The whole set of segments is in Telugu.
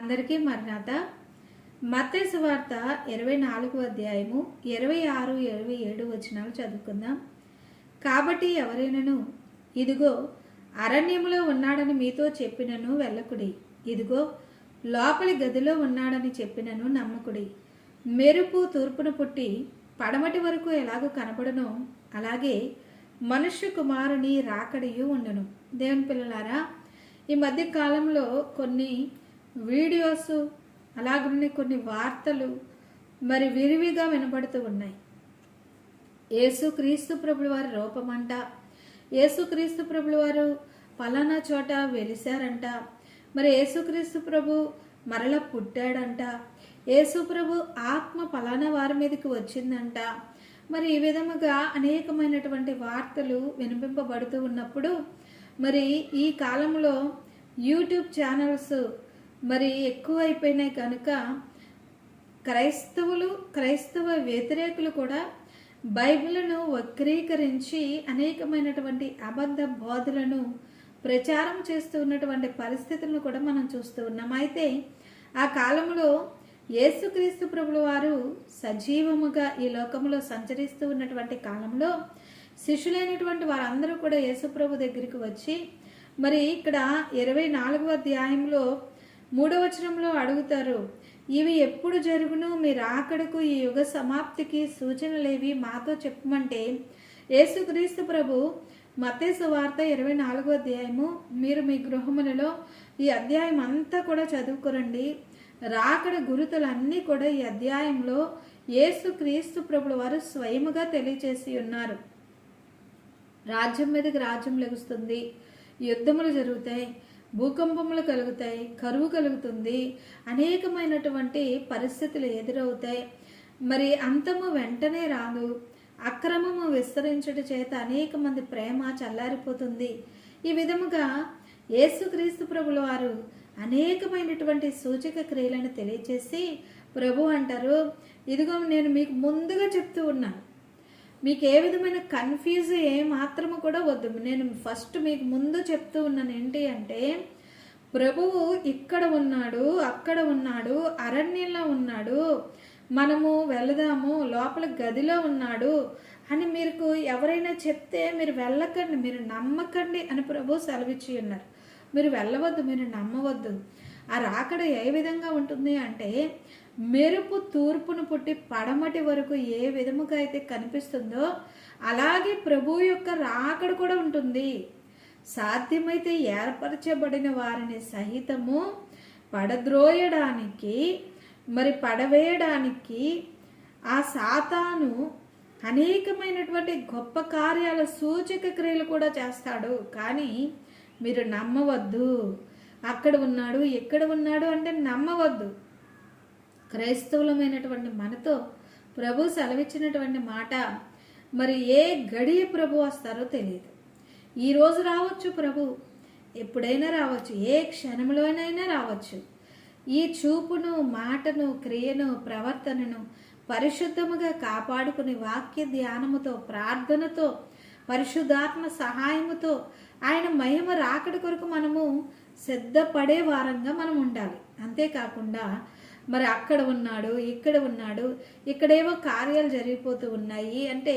అందరికీ మరణాత. మత్తయి సువార్త 24వ అధ్యాయము 26, 27 వచనాలు చదువుకుందాం. కాబట్టి ఎవరైనను ఇదిగో అరణ్యములో ఉన్నాడని మీతో చెప్పినను వెళ్ళకుడి, ఇదిగో లోపలి గదిలో ఉన్నాడని చెప్పినను నమ్మకుడి. మెరుపు తూర్పున పుట్టి పడమటి వరకు ఎలాగో కనపడనో అలాగే మనుష్య కుమారుని రాకడియు ఉండును. దేవుని పిల్లలారా, ఈ మధ్య కాలంలో కొన్ని వీడియోస్ అలాగనే కొన్ని వార్తలు మరి విరివిగా వినబడుతూ ఉన్నాయి. యేసుక్రీస్తు ప్రభుల వారి రూపమంట, యేసుక్రీస్తు ప్రభుల వారు పలానా చోట వెలిశారంట, మరి యేసుక్రీస్తు ప్రభు మరల పుట్టాడంట, యేసు ప్రభు ఆత్మ పలానా వారి మీదకి వచ్చిందంట. మరి ఈ విధముగా అనేకమైనటువంటి వార్తలు వినిపింపబడుతూ ఉన్నప్పుడు మరి ఈ కాలంలో యూట్యూబ్ ఛానల్స్ మరి ఎక్కువైపోయినాయి కనుక క్రైస్తవ వ్యతిరేకులు కూడా బైబిల్ను వక్రీకరించి అనేకమైనటువంటి అబద్ధ బోధలను ప్రచారం చేస్తూ ఉన్నటువంటి పరిస్థితులను కూడా మనం చూస్తూ ఉన్నాం. అయితే ఆ కాలంలో యేసుక్రీస్తు ప్రభుల వారు సజీవముగా ఈ లోకంలో సంచరిస్తూ ఉన్నటువంటి కాలంలో శిష్యులైనటువంటి వారందరూ కూడా యేసు ప్రభు దగ్గరికి వచ్చి మరి ఇక్కడ 24వ అధ్యాయంలో 3వ వచనంలో అడుగుతారు, ఇవి ఎప్పుడు జరుగును, మీ రాకడకు ఈ యుగ సమాప్తికి సూచనలేవి మాతో చెప్పమంటే యేసుక్రీస్తు ప్రభు మత్తయి సువార్త 24వ అధ్యాయము మీరు మీ గృహములలో ఈ అధ్యాయం అంతా కూడా చదువుకోరండి. రాకడ గురుతులన్నీ కూడా ఈ అధ్యాయంలో యేసుక్రీస్తు ప్రభుల వారు స్వయముగా తెలియచేసి ఉన్నారు. రాజ్యం మీదకి రాజ్యం లెగుస్తుంది, యుద్ధములు జరుగుతాయి, భూకంపములు కలుగుతాయి, కరువు కలుగుతుంది, అనేకమైనటువంటి పరిస్థితులు ఎదురవుతాయి. మరి అంతము వెంటనే రాదు, అక్రమము విస్తరించడం చేత అనేక మంది ప్రేమ చల్లారిపోతుంది. ఈ విధముగా యేసుక్రీస్తు ప్రభుల వారు అనేకమైనటువంటి సూచక క్రియలను తెలియచేసి ప్రభు అంటారు, ఇదిగో నేను మీకు ముందుగా చెప్తూ ఉన్నాను, మీకు ఏ విధమైన కన్ఫ్యూజ్ మాత్రము కూడా వద్దు. నేను ఫస్ట్ మీకు ముందు చెప్తూ ఉన్నాను ఏంటి అంటే, ప్రభువు ఇక్కడ ఉన్నాడు, అక్కడ ఉన్నాడు, అరణ్యంలో ఉన్నాడు, మనము వెళదాము, లోపల గదిలో ఉన్నాడు అని మీకు ఎవరైనా చెప్తే మీరు వెళ్ళకండి, మీరు నమ్మకండి అని ప్రభు సెలవిచ్చి ఉన్నారు. మీరు వెళ్ళవద్దు, మీరు నమ్మవద్దు. ఆ రాకడ ఏ విధంగా ఉంటుంది అంటే, మెరుపు తూర్పును పుట్టి పడమటి వరకు ఏ విధముగా అయితే కనిపిస్తుందో అలాగే ప్రభు యొక్క రాకడ కూడా ఉంటుంది. సాధ్యమైతే ఏర్పరచబడిన వారిని సహితము పడద్రోయడానికి మరి పడవేయడానికి ఆ సాతాను అనేకమైనటువంటి గొప్ప కార్యాల సూచక క్రియలు కూడా చేస్తాడు. కానీ మీరు నమ్మవద్దు, అక్కడ ఉన్నాడు ఎక్కడ ఉన్నాడు అంటే నమ్మవద్దు. క్రైస్తవులమైనటువంటి మనతో ప్రభు సెలవిచ్చినటువంటి మాట, మరి ఏ గడియ ప్రభు వస్తారో తెలియదు. ఈరోజు రావచ్చు ప్రభు, ఎప్పుడైనా రావచ్చు, ఏ క్షణంలోనైనా రావచ్చు. ఈ చూపును, మాటను, క్రియను, ప్రవర్తనను పరిశుద్ధముగా కాపాడుకుని వాక్య ధ్యానముతో, ప్రార్థనతో, పరిశుద్ధాత్మ సహాయముతో ఆయన మహిమ రాకడ కొరకు మనము సిద్ధపడే వారంగా మనం ఉండాలి. అంతేకాకుండా మరి అక్కడ ఉన్నాడు, ఇక్కడ ఉన్నాడు, ఇక్కడేవో కార్యాలు జరిగిపోతూ ఉన్నాయి అంటే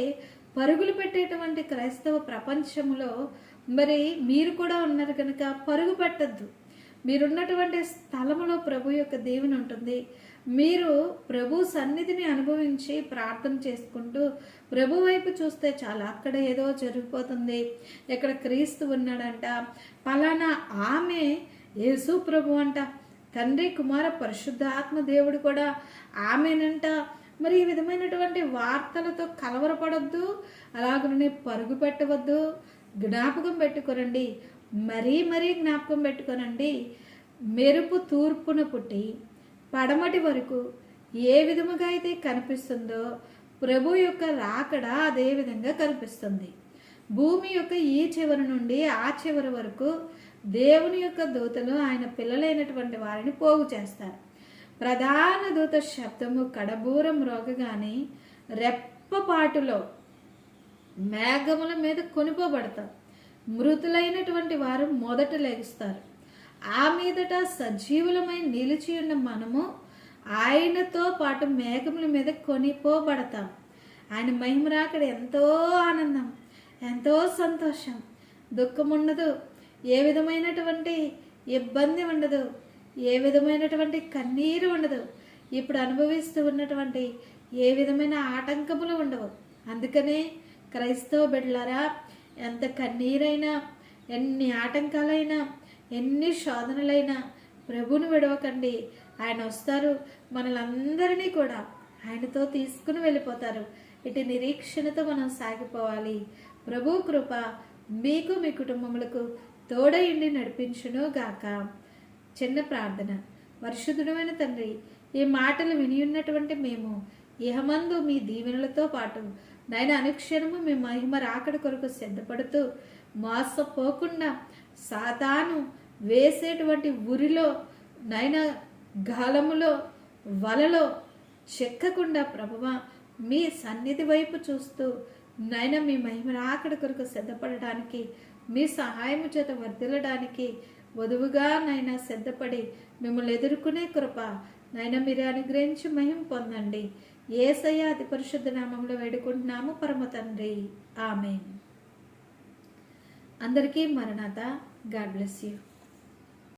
పరుగులు పెట్టేటువంటి క్రైస్తవ ప్రపంచంలో మరి మీరు కూడా ఉన్నారు కనుక పరుగు పెట్టద్దు. మీరున్నటువంటి స్థలంలో ప్రభు యొక్క దేవుని ఉంటుంది. మీరు ప్రభు సన్నిధిని అనుభవించి ప్రార్థన చేసుకుంటూ ప్రభు వైపు చూస్తే చాలా అక్కడ ఏదో జరిగిపోతుంది, ఎక్కడ క్రీస్తు ఉన్నాడంట, పలానా ఆమె యేసు ప్రభు అంట, తండ్రి కుమార పరిశుద్ధ ఆత్మ దేవుడు కూడా ఆమెనంట. మరి ఈ విధమైనటువంటి వార్తలతో కలవరపడద్దు, అలాగనే పరుగు పెట్టవద్దు. జ్ఞాపకం పెట్టుకోనండి, మరీ జ్ఞాపకం పెట్టుకోనండి. మెరుపు తూర్పున పుట్టి పడమటి వరకు ఏ విధముగా అయితే కనిపిస్తుందో ప్రభు యొక్క రాకడ అదే విధంగా కనిపిస్తుంది. భూమి యొక్క ఈ చివరి నుండి ఆ చివరి వరకు దేవుని యొక్క దూతలు ఆయన పిల్లలైనటువంటి వారిని పోగు చేస్తారు. ప్రధాన దూత శబ్దము కడబూరం మ్రోగగానే రెప్పపాటులో మేఘముల మీద కొనిపోబడతారు. మృతులైనటువంటి వారు మొదట లెగుస్తారు. ఆ మీదట సజీవులమై నిలిచి ఉన్న మనము ఆయనతో పాటు మేఘముల మీద కొనిపోబడతాం. ఆయన మహిమ రాకడ ఎంతో ఆనందం, ఎంతో సంతోషం. దుఃఖం ఉండదు, ఏ విధమైనటువంటి ఇబ్బంది ఉండదు, ఏ విధమైనటువంటి కన్నీరు ఉండదు. ఇప్పుడు అనుభవిస్తూ ఉన్నటువంటి ఏ విధమైన ఆటంకములు ఉండవు. అందుకనే క్రైస్తవ బిడ్డలారా, ఎంత కన్నీరైనా, ఎన్ని ఆటంకాలైనా, ఎన్ని శోధనలైనా ప్రభువును విడవకండి. ఆయన వస్తారు, మనలందరినీ కూడా ఆయనతో తీసుకుని వెళ్ళిపోతారు. ఇటు నిరీక్షణతో మనం సాగిపోవాలి. ప్రభు కృప మీకు, మీ కుటుంబములకు తోడయుండి నడిపించును గాక. చిన్న ప్రార్థన. పరిశుద్ధుడైన తండ్రి, ఈ మాటలు విని ఉన్నటువంటి మేము ఇహమందు మీ దీవెనలతో పాటు నాయన అనుక్షణము మీ మహిమ రాకడ కొరకు సిద్ధపడుతూ మోసపోకుండా సాతాను వేసేటువంటి ఉరిలో, నాయన గాలములో, వలలో చెక్కకుండా ప్రభువా మీ సన్నిధి వైపు చూస్తూ నాయన మీ మహిమ రాకడ కొరకు సిద్ధపడడానికి, మీ సహాయము చేత వర్ధిల్లడానికి వధువుగా నాయన సిద్ధపడి మిమ్మల్ని ఎదుర్కొనే కృప నాయన మీరే అనుగ్రహించి మహిమ పొందండి. యేసయ్య అతి పరిశుద్ధ నామంలో వేడుకుంటున్నాము పరమ తండ్రి. ఆమేన్. అందరికీ మరణాత. God bless you.